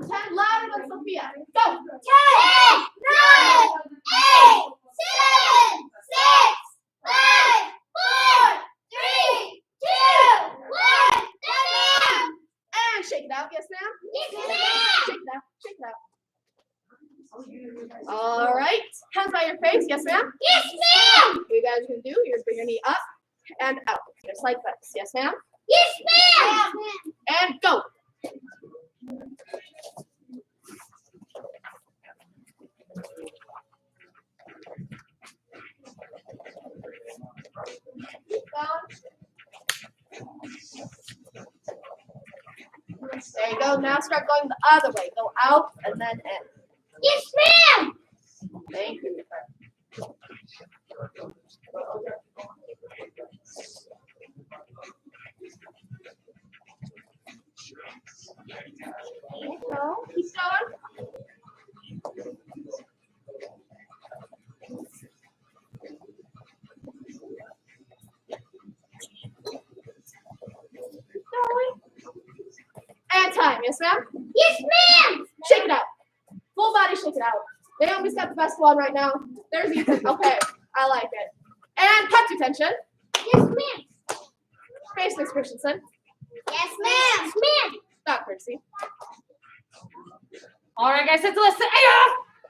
to 10. Louder than Sophia. Go. 10, 9, 8, 7, 6, 5, 4, 3, 2, 1. And shake it out. Yes, ma'am? Yes, ma'am. Shake it out. Shake it out. All right. Hands by your face. Yes, ma'am? Yes, ma'am. What you guys are going to do, you're going to bring your knee up and out. Just like this. Yes, ma'am? Yes, ma'am. And go. Keep going. There you go. Now start going the other way. Go out and then in. Yes, ma'am. Thank you. Keep going. And time. Yes, ma'am? Yes, ma'am. Shake it out. Full body, shake it out. Naomi's got the best one right now. There's Ethan. Okay, I like it. And cut to tension. Yes, ma'am. Face Miss Christensen. Yes, ma'am. Ma'am. Stop, Percy. All right, guys, let's listen.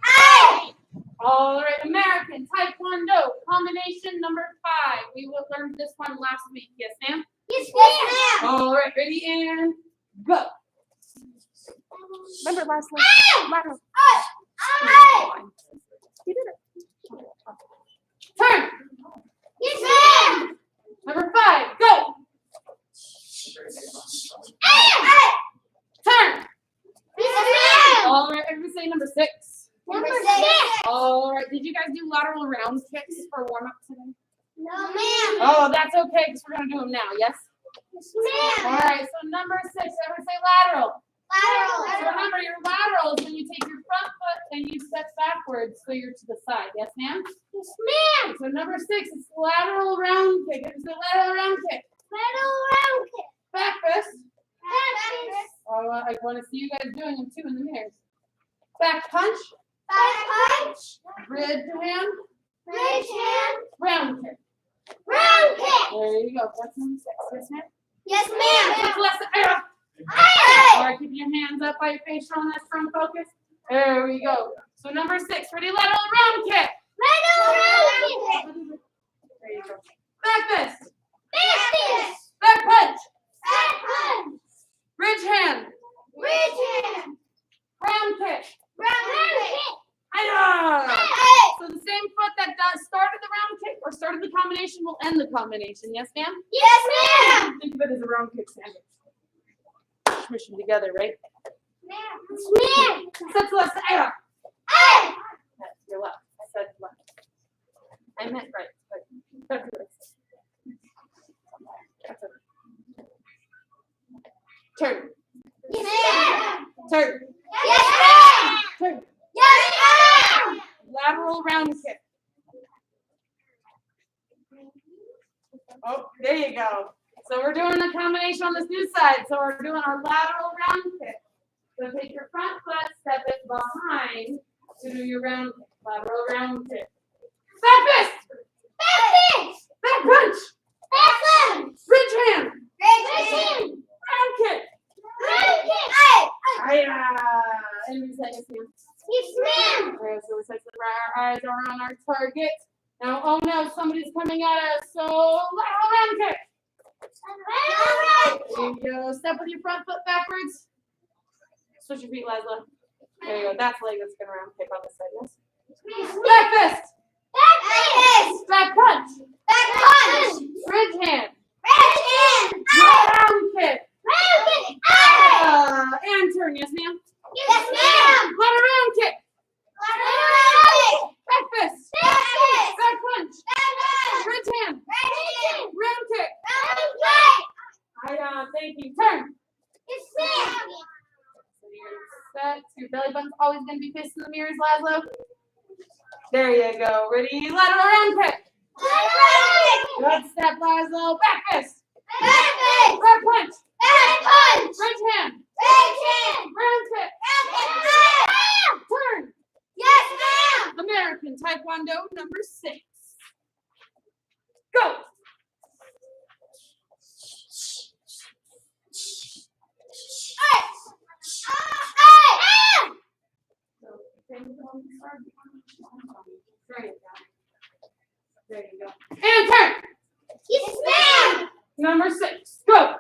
Aye. All right, American Taekwondo combination number 5. We learned this one last week. Yes, ma'am? Yes, ma'am. All right, ready and go. Remember last one? Lateral. You did it. Turn. Yes, ma'am. Number 5, go. Turn. Yes, ma'am. All right, everybody say number 6. Number 6. All right, did you guys do lateral round kicks for warm-up today? No, ma'am. Oh, that's okay, because we're going to do them now, yes? Yes, ma'am. All right, so number 6, everyone say lateral. So Lateral. remember, your lateral is when you take your front foot and you step backwards so you're to the side. Yes, ma'am? Yes, ma'am. So number 6 is lateral round kick. It's the lateral round kick. Lateral round kick. Back fist. Back fist. Oh, I want to see you guys doing them too in the mirrors. Back punch. Back punch. Bridge hand. Bridge hand. Round kick. Round kick. There you go. That's number 6. Yes, ma'am? Yes, ma'am. That's lesson. Aye. All right, keep your hands up by your face, showing that strong focus. There we go. So number 6, ready? Lateral round kick. Lateral round kick. There you go. Back fist. Back fist. Back punch. Back punch. Bridge hand. Bridge hand. Round kick. Round kick. Hi-ya! Aye. So the same foot that started the round kick or started the combination will end the combination. Yes, ma'am? Yes, ma'am. Think of it as a round kick sandwich. Smush them together, right? Yes, ma'am. That's left. Aye. That's your left. I said left. I meant right. But that's right. That's okay. Turn. Yes, ma'am. Turn. Yes, ma'am. Turn. Yes, ma'am. Lateral round kick. Oh, there you go. So we're doing the combination on this new side. So we're doing our lateral round kick. So take your front foot, step it behind to do your round kick. Lateral round kick. Back fist. Back fist. Back punch. Back punch. Bridge hand. Bridge hand. Round kick. Round kick. Aye. Hiya. Everybody say yes, ma'am. Yes, ma'am. Okay, so we set our eyes are on our target. Now, oh no, somebody's coming at us. So lateral round kick. There you go. Step with your front foot backwards. Switch your feet, Leslie. There you go. That's leg that's going to round kick on this side. Yes. Back fist. Back fist. Back punch. Back punch. Bridge hand. Bridge hand. Round kick. Round kick. Aye. And turn. Yes, ma'am. Yes, ma'am. Lateral round kick. Lateral round kick. Back fist. Back fist. Back punch. Back punch. Bridge hand. Bridge hand. Round kick. Round kick. Thank you. Turn. Yes, ma'am. So you're set. Your belly button's always going to be facing the mirrors, Laszlo. There you go. Ready? Lateral round kick. Lateral round kick. Good step, Laszlo. Back fist. Back fist. Back punch. Back punch. Bridge hand. Bridge hand. Round kick. Round roundo number 6. Go. There you go. And turn. Yes, ma'am. Number 6. Go.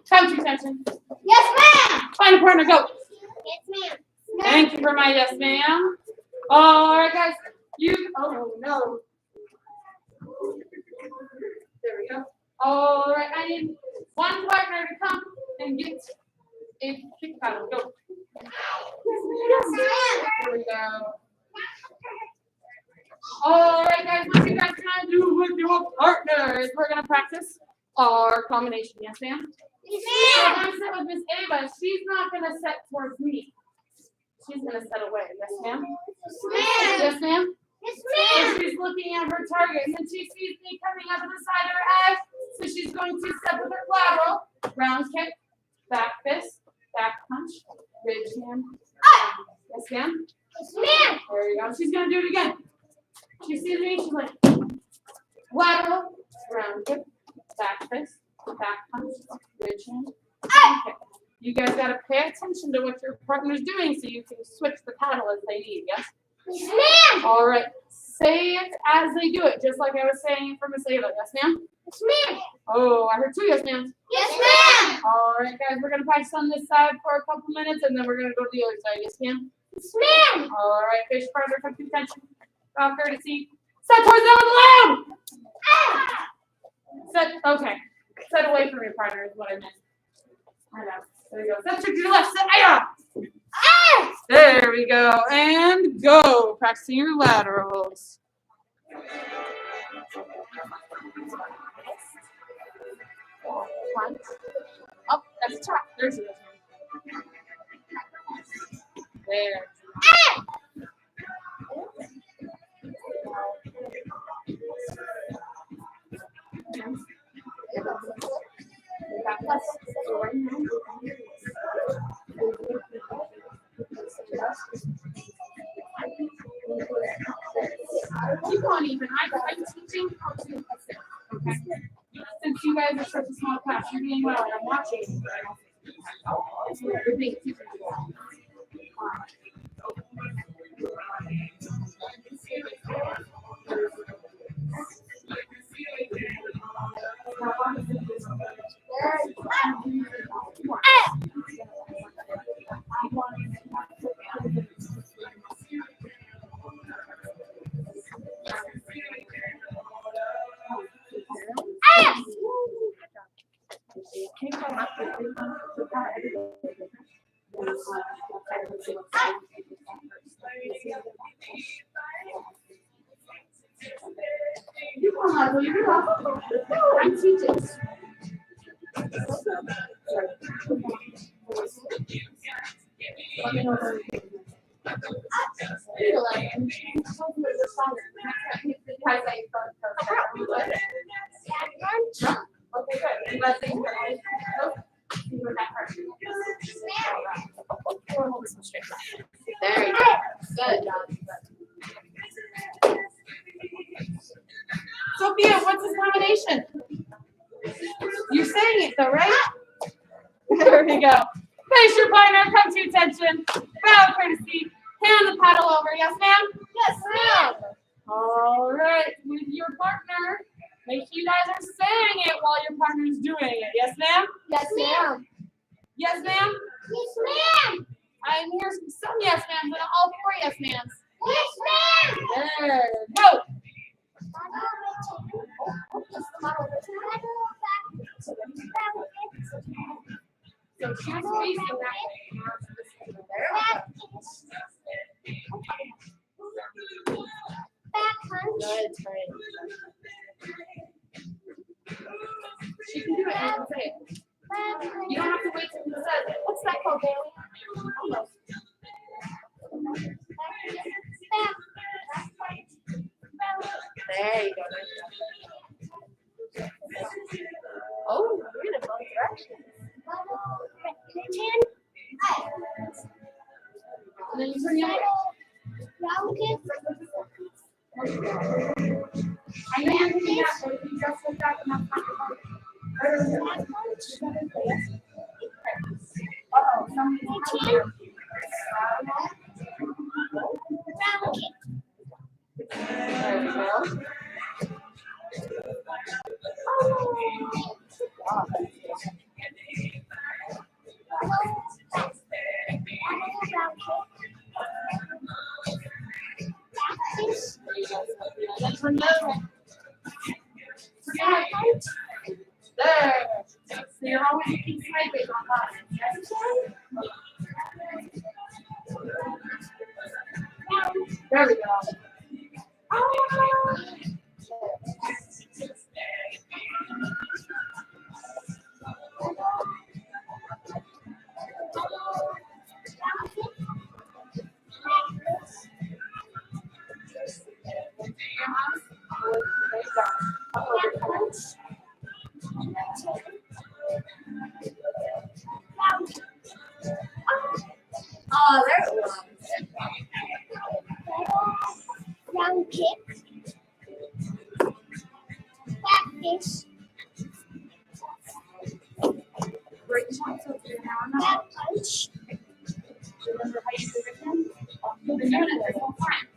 Count your attention. Yes, ma'am. Find a partner. Go. Yes, ma'am. Thank you for my yes, ma'am. All right, guys. Oh, no. There we go. All right, I need one partner to come and get a kick paddle. Go. Yes, ma'am. There we go. All right, guys, what you guys gonna do with your partner is we're gonna practice our combination. Yes, ma'am? Yes, So ma'am. I'm gonna sit with Miss Ava. She's not gonna set towards me. She's gonna set away. Yes, ma'am? Yes, ma'am. Yes, ma'am? Yes, So ma'am. she's looking at her target, and she sees me coming up to the side of her eye. So she's going to step with her lateral, round kick, back fist, back punch, ridge hand. Yes, ma'am? Yes, ma'am. There you go. She's gonna do it again. She sees me, she's like, lateral, round kick, back fist, back punch, ridge hand. Okay. You guys gotta pay attention to what your partner's doing so you can switch the paddle as they need, yes? Yes, ma'am. All right. Say it as they do it, just like I was saying for Miss Ava. Yes, ma'am? Yes, ma'am. Oh, I heard 2 yes, ma'am. Yes, ma'am. All right, guys, we're gonna practice on this side for a couple minutes, and then we're gonna go to the other side. Yes, ma'am? Yes, ma'am. All right, fish partner, come to attention. Courtesy. Set towards them with loud. Set. Okay. Set away from your partner is what I meant. I know. There you go. Set to your left. Set. There we go. And go. Practicing your laterals. One. Oh, that's a trap. There's it. There. Keep on even. I'm teaching how to assist. Okay. Since you guys are such a small class, you're doing well, and I'm watching. You're being super well. I'm teaching. Okay, good. Let's see. There you go. Good job. Sophia, what's this combination? You're saying it though, right? There we go. Face your partner, come to attention. Bow courtesy. Hand the paddle over. Yes, ma'am? Yes, ma'am. All right. With your partner, make sure you guys are saying it while your partner's doing it. Yes, ma'am? Yes, ma'am. Yes, ma'am? Yes, ma'am. I'm here some yes, ma'am, but all 4 yes, ma'ams. Yes, ma'am. There. Go. So she's facing that way. Back punch. Good, right. She can do it. You can say it. You don't have to wait till he says it. What's that called, Bailey? There you go. Oh. Round kick. I know you're doing that, but if you just look back and that's not your part. Back punch. Uh-oh, somebody's here. Round kick. There we go. There. So you're always looking sideways on that. There we go. Oh, there it was. Round kick. Back fish. Break the point so it's down. Back punch. Remember how you do it again? You've been doing it this whole time.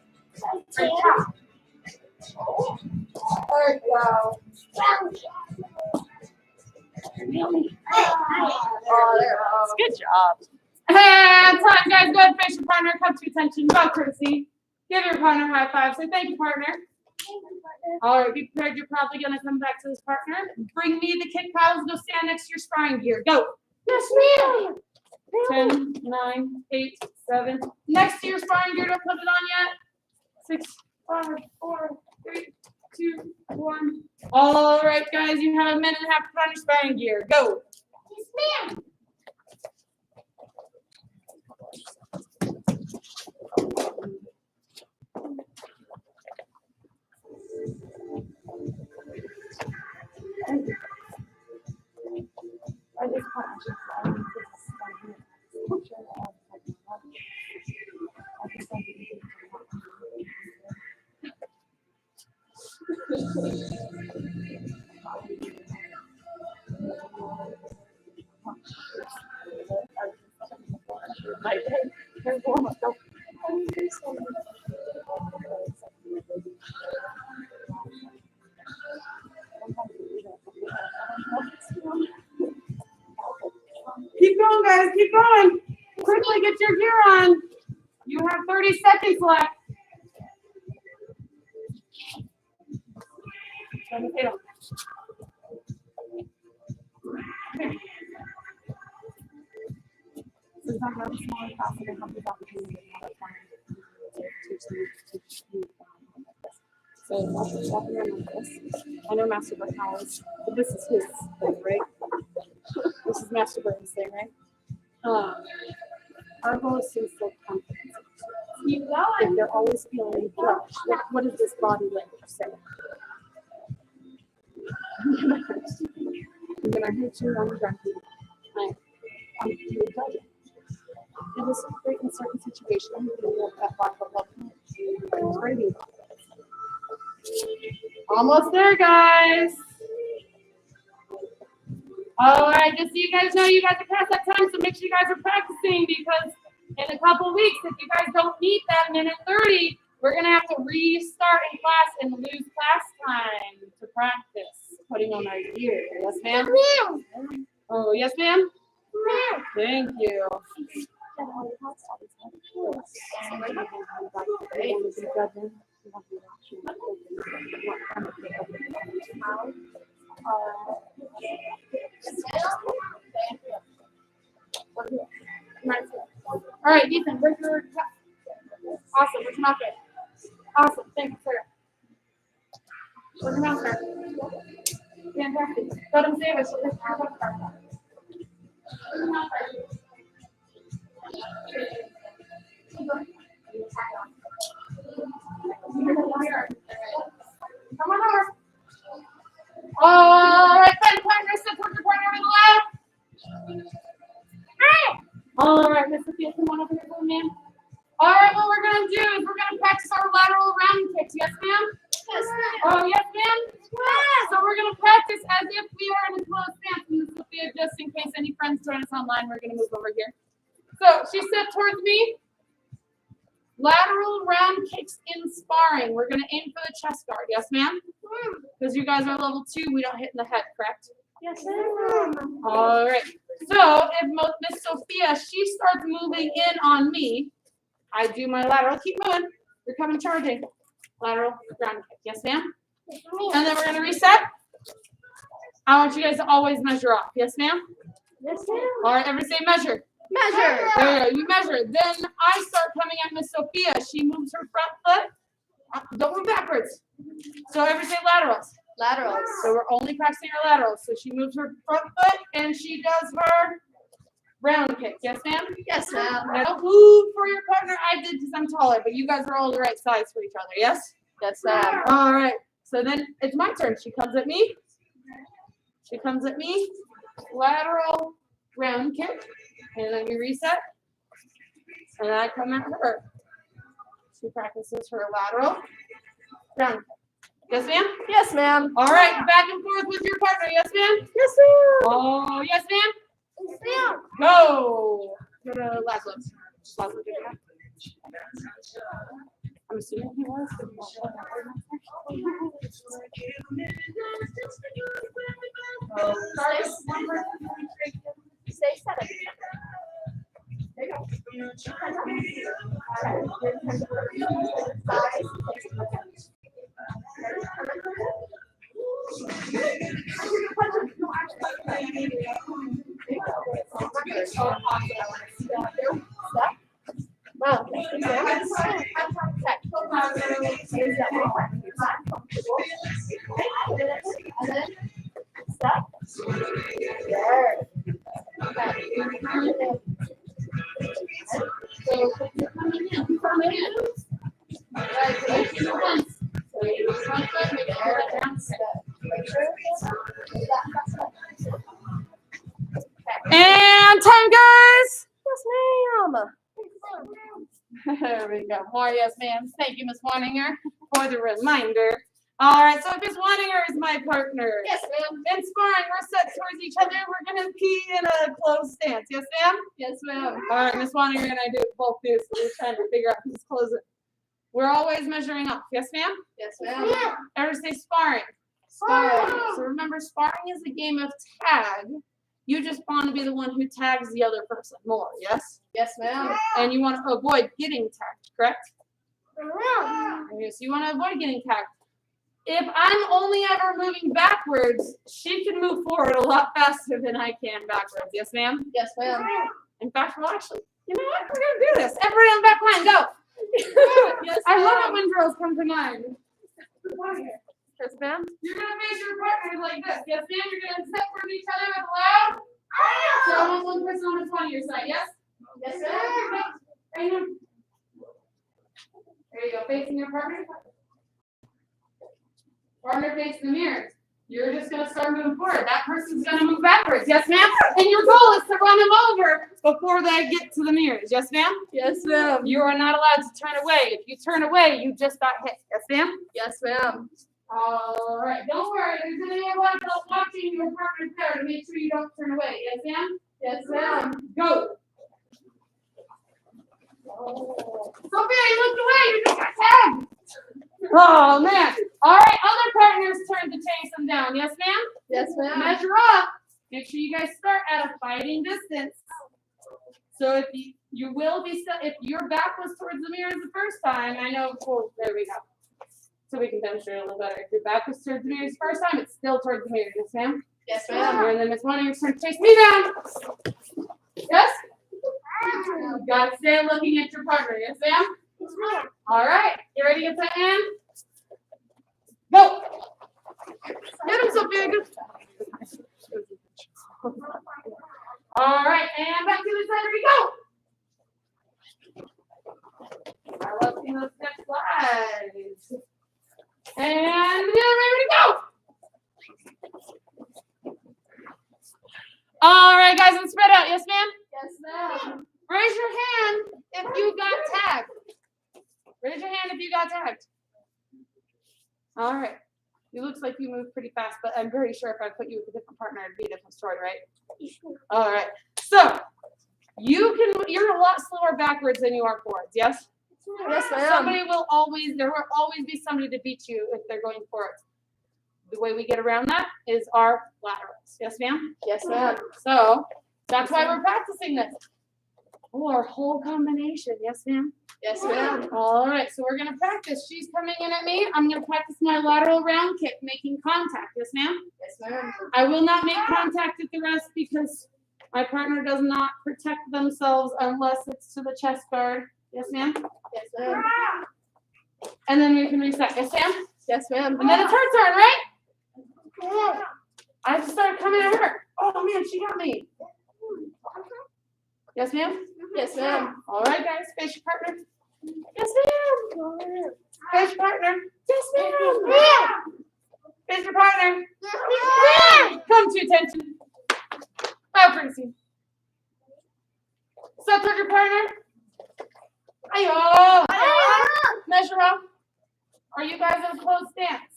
Back Great tail. job. There you go. Round kick. Oh, there it was. Good job. And time, guys. Go ahead, face your partner. Come to attention. Bow courtesy. Give your partner a high five. Say thank you, partner. All right, be prepared. You're probably going to come back to this partner. Bring me the kick paddles. Go stand next to your sparring gear. Go. Yes, ma'am. 10, 9, 8, 7. Next to your sparring gear. Don't put it on yet. 6, 5, 4, 3, 2, 1. All right, guys. You have a minute and a half to put on your sparring gear. Go. Yes, ma'am. Keep going, guys. Keep going. Quickly get your gear on. You have 30 seconds left. Turn the tail. Since I'm not small and fast, I have this opportunity now. That's fine. So walking around like this. I know Master Burton always, but this is his thing, right? This is Master Burton's thing, right? Our goal is to instill confidence. Keep going. If they're always feeling judged, what does this body language say? I'm gonna hit you on the ground. I'm judging. It was great in certain situations. You can look at that level. It's ready. Almost there, guys. All right, just so you guys know, you guys are past that time, so make sure you guys are practicing because in a couple weeks, if you guys don't meet that minute 30, we're going to have to restart in class and lose class time to practice putting on our gear. Yes, ma'am? Oh, yes, ma'am? Thank you. All right, Ethan, where's your awesome, where's your mouth there? Awesome, thank you, sir. Where's your mouth there? Fantastic. Let him save us. Where's your mouth there? Where's your mouth there? Come on over. All right, then, partner, support your partner on the left. Hi. All right, Miss Sophia, come on over here for me. All right, what we're going to do is we're going to practice practice our lateral round kicks. Yes, ma'am? Yes, Oh, yes, ma'am? So we're going to practice as if we are in a closed stance. And this will be just in case any friends join us online. We're going to move over here. So she said towards me, lateral round kicks in sparring. We're going to aim for the chest guard. Yes, ma'am? Because you guys are level 2, we don't hit in the head, correct? Yes, ma'am. All right. So if Miss Sophia, she starts moving in on me, I do my lateral. Keep moving. You're coming charging. Lateral ground kick. Yes, ma'am? And then we're going to reset. I want you guys to always measure off. Yes, ma'am? Yes, ma'am. All right, everybody say measure. Measure. There you go. You measure. Then I start coming at Miss Sophia. She moves her front foot. Don't move backwards. So everybody say laterals. Laterals. So we're only practicing our laterals. So she moves her front foot and she does her round kick. Yes, ma'am? Yes, ma'am. Now, who for your partner? I did because I'm taller, but you guys are all the right size for each other. Yes? Yes, ma'am. All right. So then it's my turn. She comes at me. She comes at me. Lateral round kick. And then we reset. And then I come at her. She practices her lateral round kick. Yes, ma'am? Yes, ma'am. All right, back and forth with your partner. Yes, ma'am? Yes, ma'am. Oh, yes, ma'am? Yes, ma'am. Go. Go to last one. Last one, did you have? I'm assuming he was. Stay 7. There you Wow. Stop. There. And time, guys. Yes, ma'am. There we go. More yes, ma'am. Thank you, Miss Waninger, for the reminder. All right, so Miss Waninger is my partner. Yes, ma'am. In sparring, we're set towards each other. We're going to pee in a closed stance. Yes, ma'am? Yes, ma'am. All right, Miss Waninger and I do it both do, so we're trying to figure out who's closing. We're always measuring up. Yes, ma'am? Yes, ma'am. Everybody say sparring. Sparring. So remember, sparring is a game of tag. You just want to be the one who tags the other person more, yes? Yes, ma'am. And you want to avoid getting tagged, correct? Okay, so you want to avoid getting tagged. If I'm only ever moving backwards, she can move forward a lot faster than I can backwards. Yes, ma'am? Yes, ma'am. In fact, we'll actually, you know what? We're going to do this. Everybody on the back line, go. Yes, I love ma'am. it when girls come to mind. Yes, ma'am. You're going to face your partners like this. Yes, ma'am? You're going to step towards each other with loud. So I want one person on the front of your side, yes? Yes, ma'am. Right here. There you go, facing your partner. Partner facing the mirror. You're just going to start moving forward. That person's going to move backwards. Yes, ma'am? And your goal is to run them over before they get to the mirrors. Yes, ma'am? Yes, ma'am. You are not allowed to turn away. If you turn away, you just got hit. Yes, ma'am? Yes, ma'am. All right. Don't worry. There's going to be anyone else watching your partner there to make sure you don't turn away. Yes, ma'am? Yes, ma'am. Go. Sophia, you looked away. You just got tagged. Oh, man. All right. Other partners turn to chase them down. Yes, ma'am? Yes, ma'am. Measure up. Make sure you guys start at a fighting distance. So if you will be, if your back was towards the mirror the first time, I know, well, there we go. So we can demonstrate a little better. If your back was towards the mirror the first time, it's still towards the mirror. Yes, ma'am? Yes, ma'am. And then Miss Waninger turn to chase me down. Yes? You gotta stay looking at your partner. Yes, ma'am? All right. You ready to get that in? Go. Get him, Sophia. Good. All right. And back to the center we go. I love seeing those step slides. And the other way, ready to go. All right, guys, and spread out. Yes, ma'am? Yes, ma'am. Raise your hand if you got tagged. Raise your hand if you got tagged. All right. It looks like you move pretty fast, but I'm very sure if I put you with a different partner, it'd be a different story, right? All right. So you're a lot slower backwards than you are forwards, yes? Yes, ma'am. There will always be somebody to beat you if they're going forwards. The way we get around that is our laterals. Yes, ma'am? Yes, ma'am. So that's why we're practicing this. Oh, our whole combination. Yes, ma'am? Yes, ma'am. All right, so we're gonna practice. She's coming in at me. I'm gonna practice my lateral round kick, making contact. Yes, ma'am? Yes, ma'am. I will not make contact at the rest because my partner does not protect themselves unless it's to the chest guard. Yes, ma'am? Yes, ma'am. And then we can reset. Yes, ma'am? Yes, ma'am. And then it's her turn, right? I just started coming at her. Oh man, she got me. Yes, ma'am? Yes, ma'am. All right, guys, face your partner. Yes, ma'am. Face your partner. Yes, ma'am. Face your partner. Come to attention. Oh, courtesy. Step towards your partner. Ayo. Measure up. Are you guys in a closed stance?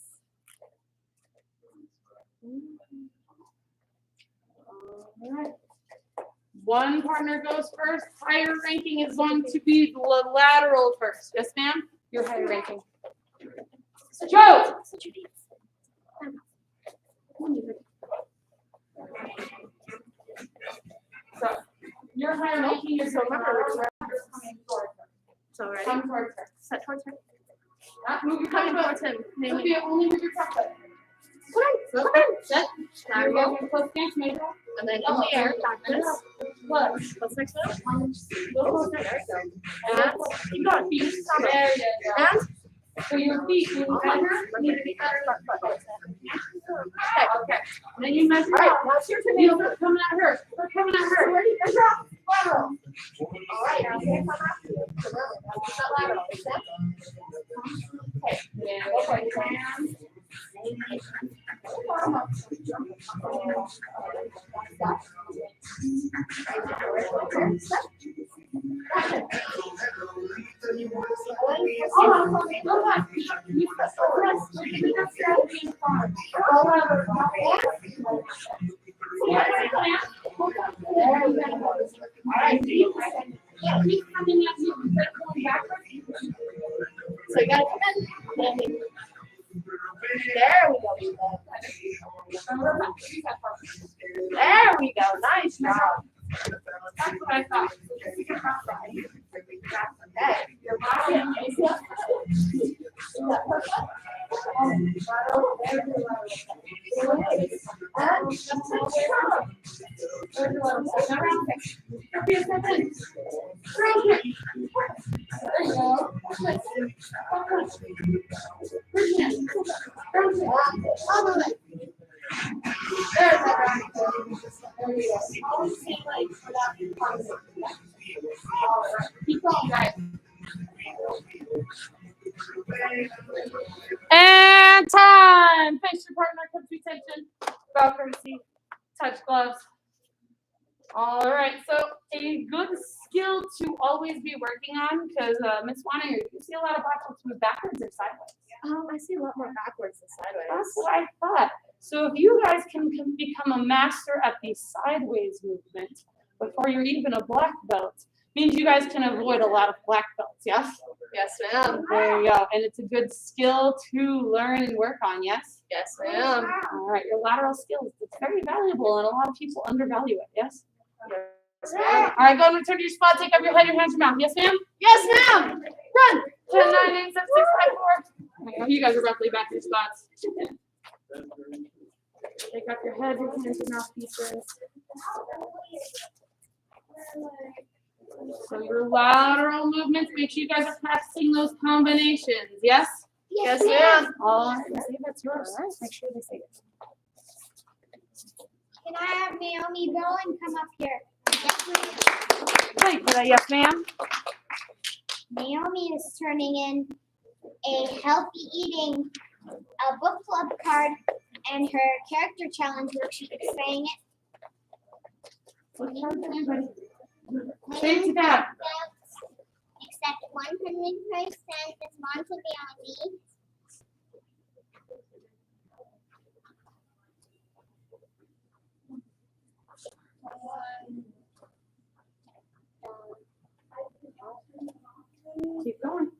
All right. One partner goes first. Higher ranking is going to be the lateral first. Yes, ma'am? You're higher ranking. Go! So, your higher ranking is coming towards her. So ready? Come towards her. Set towards her. Move your Coming front towards foot. him. Okay, only move your front foot. So, set. Now you're going to close stance, measure. And then in the air, practice. Look. What's next one? Go closer. There we go. And keep going. Feet. There you go. And So your feet, when you measure, need to be better front foot. Okay. Then you measure all right, up. now it's your turn. You look coming at her. Look coming at her. Ready? Measure up. Lateral. All right, now stand up after you. Remember, now keep that lateral. Step. Okay. Yeah, go for it. Hands. So you gotta come in. There we go. There we go. Nice job. That's what I thought. Keep going, guys. And time. Face your partner, come to attention. Bow courtesy. Touch gloves. All right. So a good skill to always be working on, because Miss Wanner, you see a lot of black folks move backwards or sideways. I see a lot more backwards than sideways. That's what I thought. So if you guys can become a master at the sideways movement before you're even a black belt, means you guys can avoid a lot of black belts, yes? Yes, ma'am. There you go. And it's a good skill to learn and work on, yes? Yes, ma'am. All right, your lateral skills, it's very valuable and a lot of people undervalue it, yes? Yes, ma'am. All right, go and return to your spot. Take up your head, your hands, your mouth. Yes, ma'am? Yes, ma'am. Run. 10, 9, 8, 7, 6, 5, 4. You guys are roughly back to your spots. Take up your head, your hands, your mouthpieces. So your lateral movements, make sure you guys are practicing those combinations, yes? Yes, ma'am. All right, say that's yours. Make sure they say it. Can I have Naomi Bowen come up here? Yes, Hey, could I, yes, ma'am? Naomi is turning in a healthy eating a book club card and her character challenge worksheet is saying it. Say it to that. Except 100% responsibility. Keep going.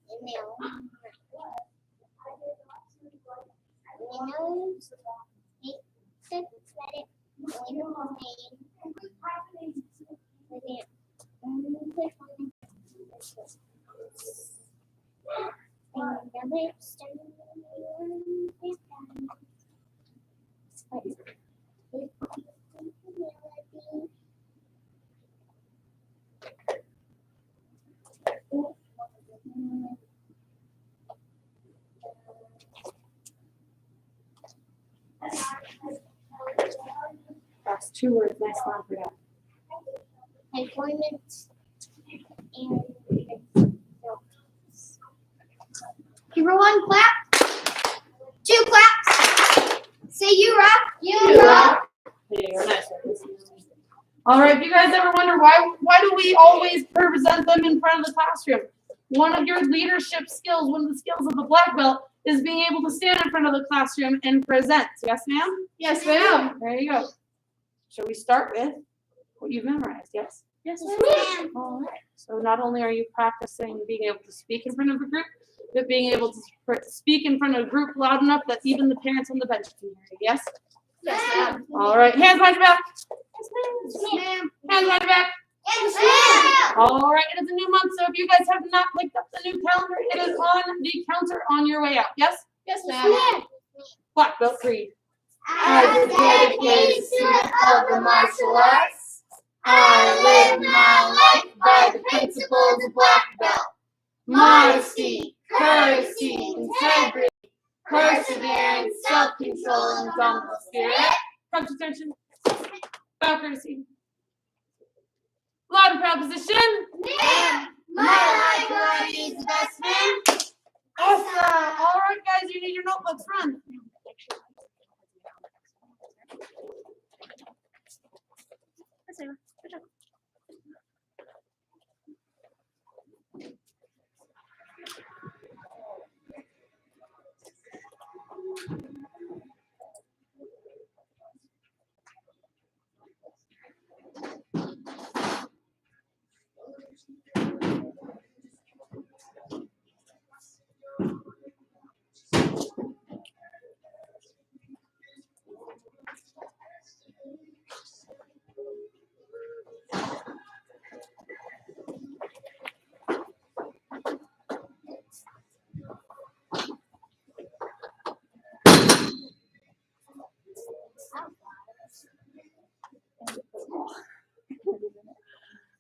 That's 2 words. Nice one for that. Employment and Everyone clap. 2 claps. Say you rock. You rock. There you go. Nice one. All right. If you guys ever wonder why do we always present them in front of the classroom? One of your leadership skills, one of the skills of the black belt, is being able to stand in front of the classroom and present. Yes, ma'am? Yes, ma'am. There you go. Shall we start with what you've memorized? Yes? Yes, ma'am. All right. So not only are you practicing being able to speak in front of the group, but being able to speak in front of a group loud enough that even the parents on the bench can hear you. Yes? Yes, ma'am. All right. Hands behind your back. Yes, ma'am. Hands behind your back. Yes, ma'am. All right. It is a new month, so if you guys have not picked up the new calendar, it is on the counter on your way out. Yes? Yes, ma'am. Black belt 3. As a dedicated student of the martial arts, I live my life by the principles of black belt. Modesty, courtesy, integrity, perseverance, self-control, and dominant spirit. Come to attention. Bow courtesy. Loud and proud position. Ma'am, my life karate is the best man. Awesome. All right, guys, you need your notebooks. Run.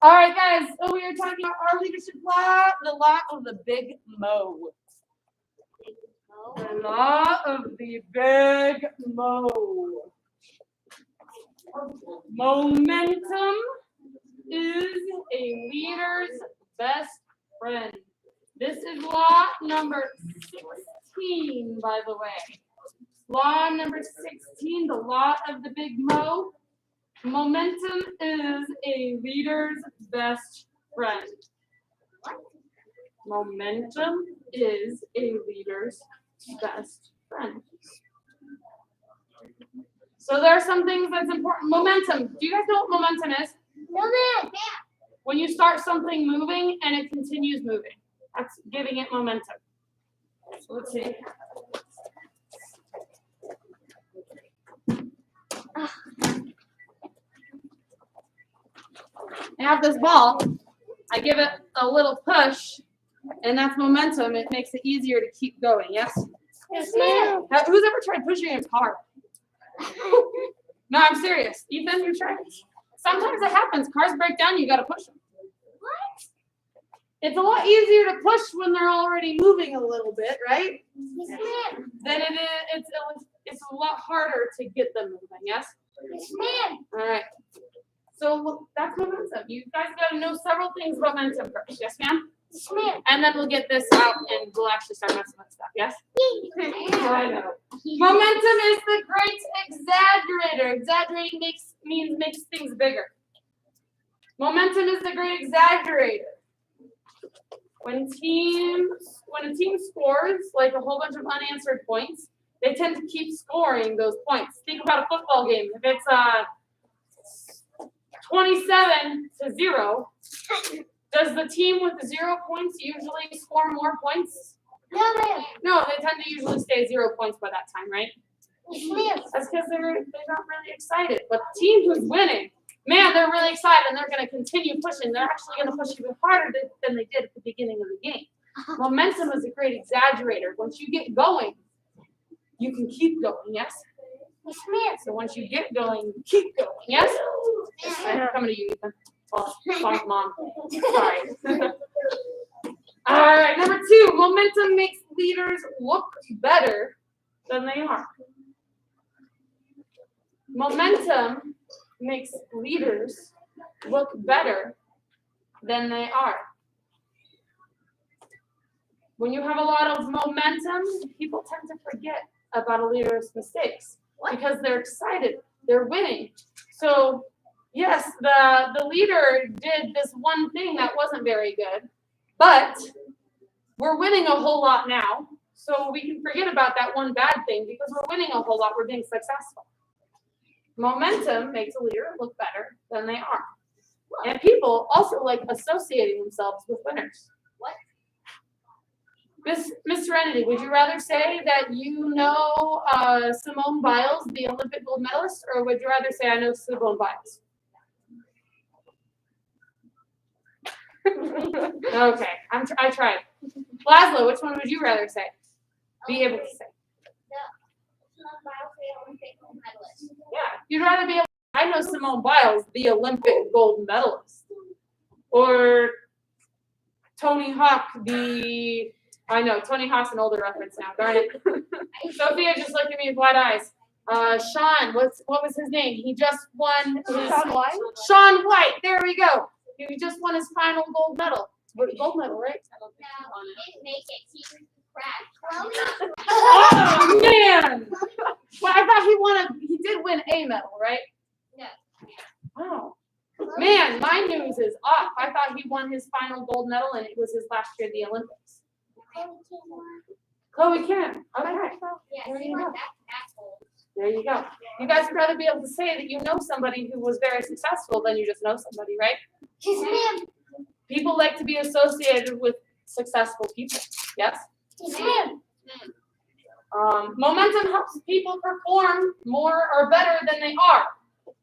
All right, guys. So we are talking about our leadership law, the law of the big Mo. The law of the big Mo. Momentum is a leader's best friend. This is law number 16, by the way. Law number 16, the law of the big Mo. Momentum is a leader's best friend. Momentum is a leader's best friend. So there are some things that's important. Momentum. Do you guys know what momentum is? No, ma'am. When you start something moving and it continues moving. That's giving it momentum. So let's see. I have this ball. I give it a little push, and that's momentum. It makes it easier to keep going. Yes? Yes, ma'am. Who's ever tried pushing a car? No, I'm serious. Ethan, you tried? Sometimes it happens. Cars break down. You got to push them. What? It's a lot easier to push when they're already moving a little bit, right? Yes, ma'am. Then it is. It's a lot harder to get them moving. Yes. Yes, ma'am. All right. So that's momentum. You guys got to know several things about momentum first. Yes, ma'am? Yes, ma'am. And then we'll get this out and we'll actually start messing with stuff. Yes? I know. Momentum is the great exaggerator. Exaggerating makes things bigger. Momentum is the great exaggerator. When a team scores like a whole bunch of unanswered points, they tend to keep scoring those points. Think about a football game. If it's 27-0, does the team with 0 points usually score more points? No, ma'am. No, they tend to usually stay 0 points by that time, right? Yes, ma'am. That's because they're not really excited. But the team who's winning, man, they're really excited and they're going to continue pushing. They're actually going to push even harder than they did at the beginning of the game. Momentum is a great exaggerator. Once you get going, you can keep going, yes? Yes, ma'am. So once you get going, you keep going, yes? I'm coming to you, Ethan. Oh, sorry, Mom. Sorry. All right, number 2, momentum makes leaders look better than they are. Momentum makes leaders look better than they are. When you have a lot of momentum, people tend to forget about a leader's mistakes because they're excited, they're winning. So yes, the leader did this one thing that wasn't very good, but we're winning a whole lot now. So we can forget about that one bad thing because we're winning a whole lot, we're being successful. Momentum makes a leader look better than they are. And people also like associating themselves with winners. Miss Serenity, would you rather say that you know Simone Biles, the Olympic gold medalist, or would you rather say I know Simone Biles? Okay, I tried. Laszlo, which one would you rather say? Be able to say. Yeah, you'd rather be able to, I know Simone Biles, the Olympic gold medalist. Or Tony Hawk, I know, Tony Hawk's an older reference now, darn it. Sophia just looked at me with wide eyes. Sean, what was his name? He just won his... Sean White? Sean White, there we go. He just won his final gold medal. Gold medal, right? No, didn't make it. He cracked. Oh, man! Well, I thought he did win a medal, right? No. Wow. Man, my news is off. I thought he won his final gold medal and it was his last year at the Olympics. Chloe Kim. Okay. Yeah, There he you won go. that gold. There you go. You guys would rather be able to say that you know somebody who was very successful than you just know somebody, right? Yes, ma'am. People like to be associated with successful people. Yes? Yes, ma'am. Momentum helps people perform more or better than they are.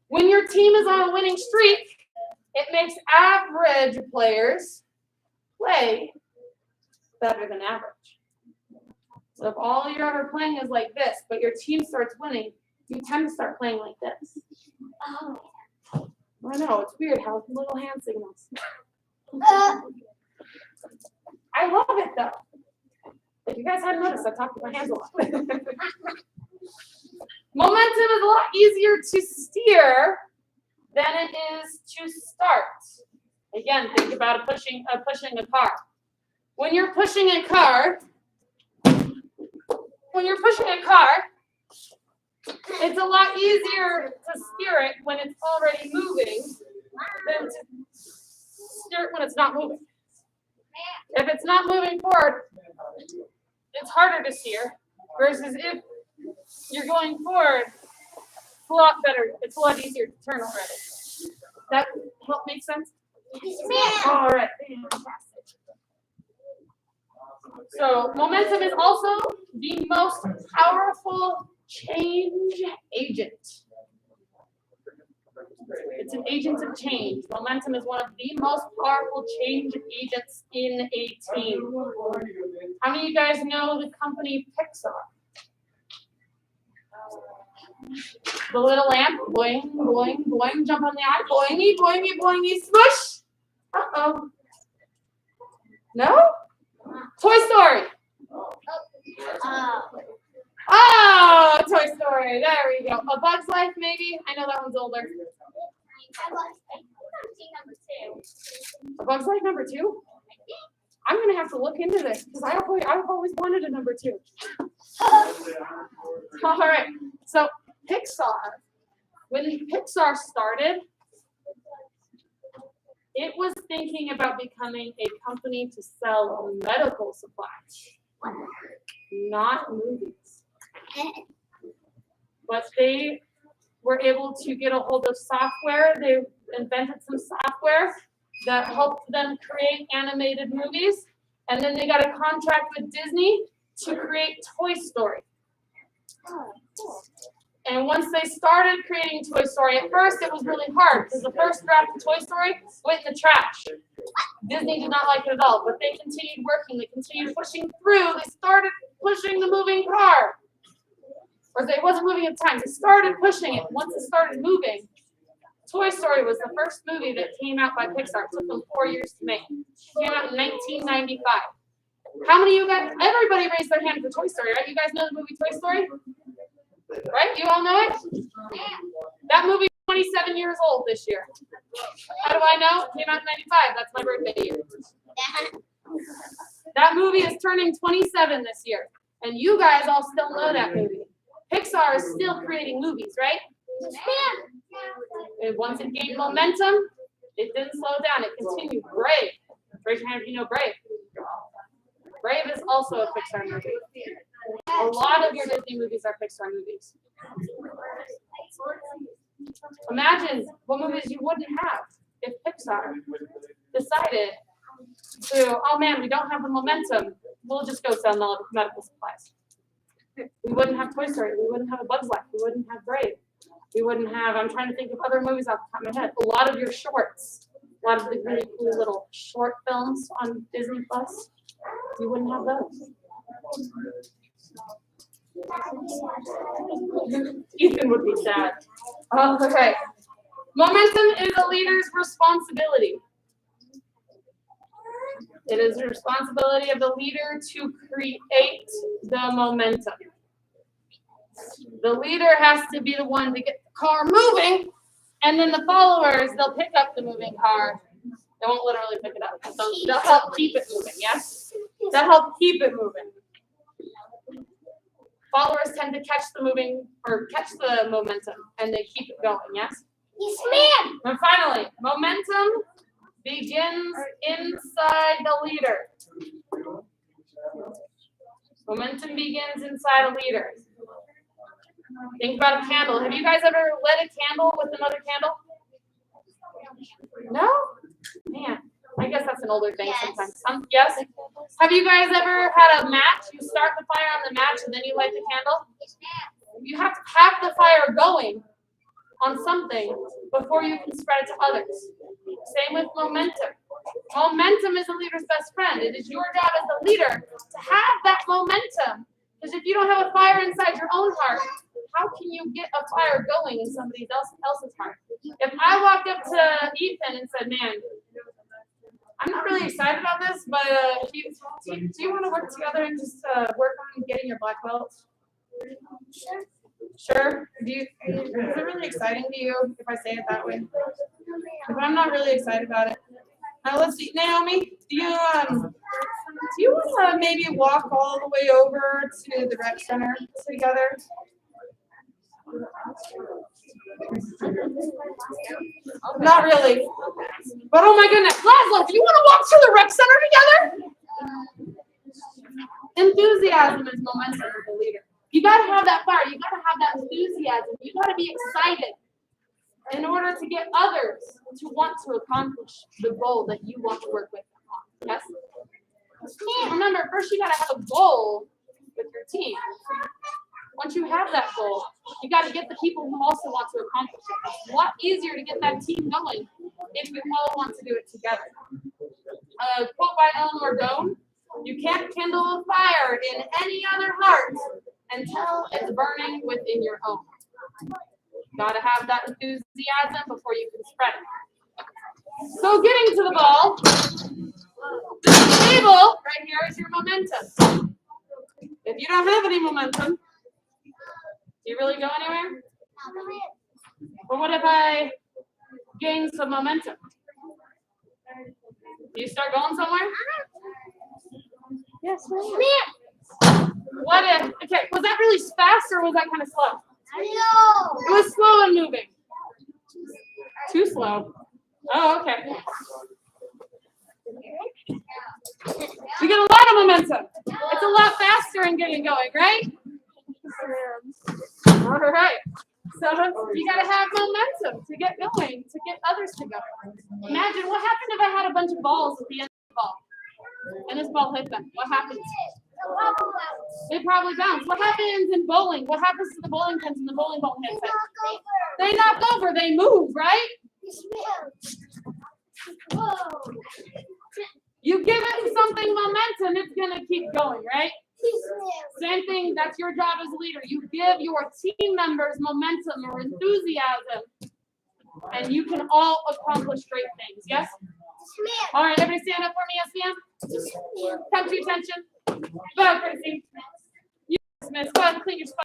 When your team is on a winning streak, it makes average players play better than average. So if all you're ever playing is like this, but your team starts winning, you tend to start playing like this. Oh. I know, it's weird how little hand signals. I love it though. If you guys hadn't noticed, I talk with my hands a lot. Momentum is a lot easier to steer than it is to start. Again, think about pushing a car. When you're pushing a car, it's a lot easier to steer it when it's already moving than to steer it when it's not moving. If it's not moving forward, it's harder to steer, versus if you're going forward, it's a lot better. It's a lot easier to turn already. That help make sense? All right. Fantastic. So momentum is also the most powerful change agent. It's an agent of change. Momentum is one of the most powerful change agents in a team. How many of you guys know the company Pixar? The little lamp, boing, boing, boing, jump on the eye, boingy, boingy, boingy, smush. Uh-oh. No? Toy Story. Oh, Toy Story. There we go. A Bug's Life, maybe? I know that one's older. A Bug's Life number 2? I'm going to have to look into this because I've always wanted a number 2. All right. So Pixar, when Pixar started, It was thinking about becoming a company to sell medical supplies, not movies. But they were able to get a hold of software. They invented some software that helped them create animated movies. And then they got a contract with Disney to create Toy Story. And once they started creating Toy Story, at first it was really hard because the first draft of Toy Story went in the trash. Disney did not like it at all, but they continued working. They continued pushing through. They started pushing the moving car. Or it wasn't moving at the time. They started pushing it. Once it started moving, Toy Story was the first movie that came out by Pixar. It took them 4 years to make. It came out in 1995. How many of you guys, everybody raised their hand for Toy Story, right? You guys know the movie Toy Story? Right? You all know it? That movie is 27 years old this year. How do I know? It came out in 95. That's my birthday year. That movie is turning 27 this year. And you guys all still know that movie. Pixar is still creating movies, right? And once it gained momentum, it didn't slow down. It continued. Brave. Raise your hand if you know Brave. Brave is also a Pixar movie. A lot of your Disney movies are Pixar movies. Imagine what movies you wouldn't have if Pixar decided to, oh man, we don't have the momentum. We'll just go sell medical supplies. We wouldn't have Toy Story. We wouldn't have A Bug's Life. We wouldn't have Brave. We wouldn't have, I'm trying to think of other movies off the top of my head. A lot of your shorts, a lot of the really cool little short films on Disney Plus, you wouldn't have those. Ethan would be sad. Okay. Momentum is a leader's responsibility. It is the responsibility of the leader to create the momentum. The leader has to be the one to get the car moving, and then the followers, they'll pick up the moving car. They won't literally pick it up. They'll help keep it moving, yes? They'll help keep it moving. Followers tend to catch the momentum, and they keep it going, yes? Yes, ma'am. And finally, momentum begins inside the leader. Momentum begins inside a leader. Think about a candle. Have you guys ever lit a candle with another candle? No? Man, I guess that's an older thing sometimes. Yes? Have you guys ever had a match? You start the fire on the match and then you light the candle? You have to have the fire going on something before you can spread it to others. Same with momentum. Momentum is a leader's best friend. It is your job as the leader to have that momentum. Because if you don't have a fire inside your own heart, how can you get a fire going in somebody else's heart? If I walked up to Ethan and said, man, I'm not really excited about this, but do you want to work together and just work on getting your black belt? Sure. Is it really exciting to you if I say it that way? If I'm not really excited about it. Now let's see, Naomi, do you want to maybe walk all the way over to the rec center together? Not really. But oh my goodness, Laszlo, do you want to walk to the rec center together? Enthusiasm is momentum of the leader. You got to have that fire. You got to have that enthusiasm. You got to be excited in order to get others to want to accomplish the goal that you want to work with them on. Yes? Remember, first you got to have a goal with your team. Once you have that goal, you got to get the people who also want to accomplish it. It's a lot easier to get that team going if you all want to do it together. A quote by Eleanor Doan, you can't kindle a fire in any other heart until it's burning within your own. Got to have that enthusiasm before you can spread it. So getting to the ball, the table right here is your momentum. If you don't have any momentum, do you really go anywhere? But what if I gain some momentum? Do you start going somewhere? Yes, ma'am. What if, okay, was that really fast or was that kind of slow? No. It was slow and moving. Too slow. Oh, okay. We get a lot of momentum. It's a lot faster in getting going, right? All right. So you gotta have momentum to get going, to get others to go. Imagine what happened if I had a bunch of balls at the end of the ball, and this ball hit them. What happens? They probably bounce. What happens in bowling? What happens to the bowling pins when the bowling ball hits it? They knock over. They move, right? You give it something momentum, it's gonna keep going, right? Same thing, that's your job as a leader. You give your team members momentum or enthusiasm, and you can all accomplish great things, yes? All right, everybody stand up for me, SPM. Come to attention. Go, Chrissy. You, Miss, go ahead and clean your spot.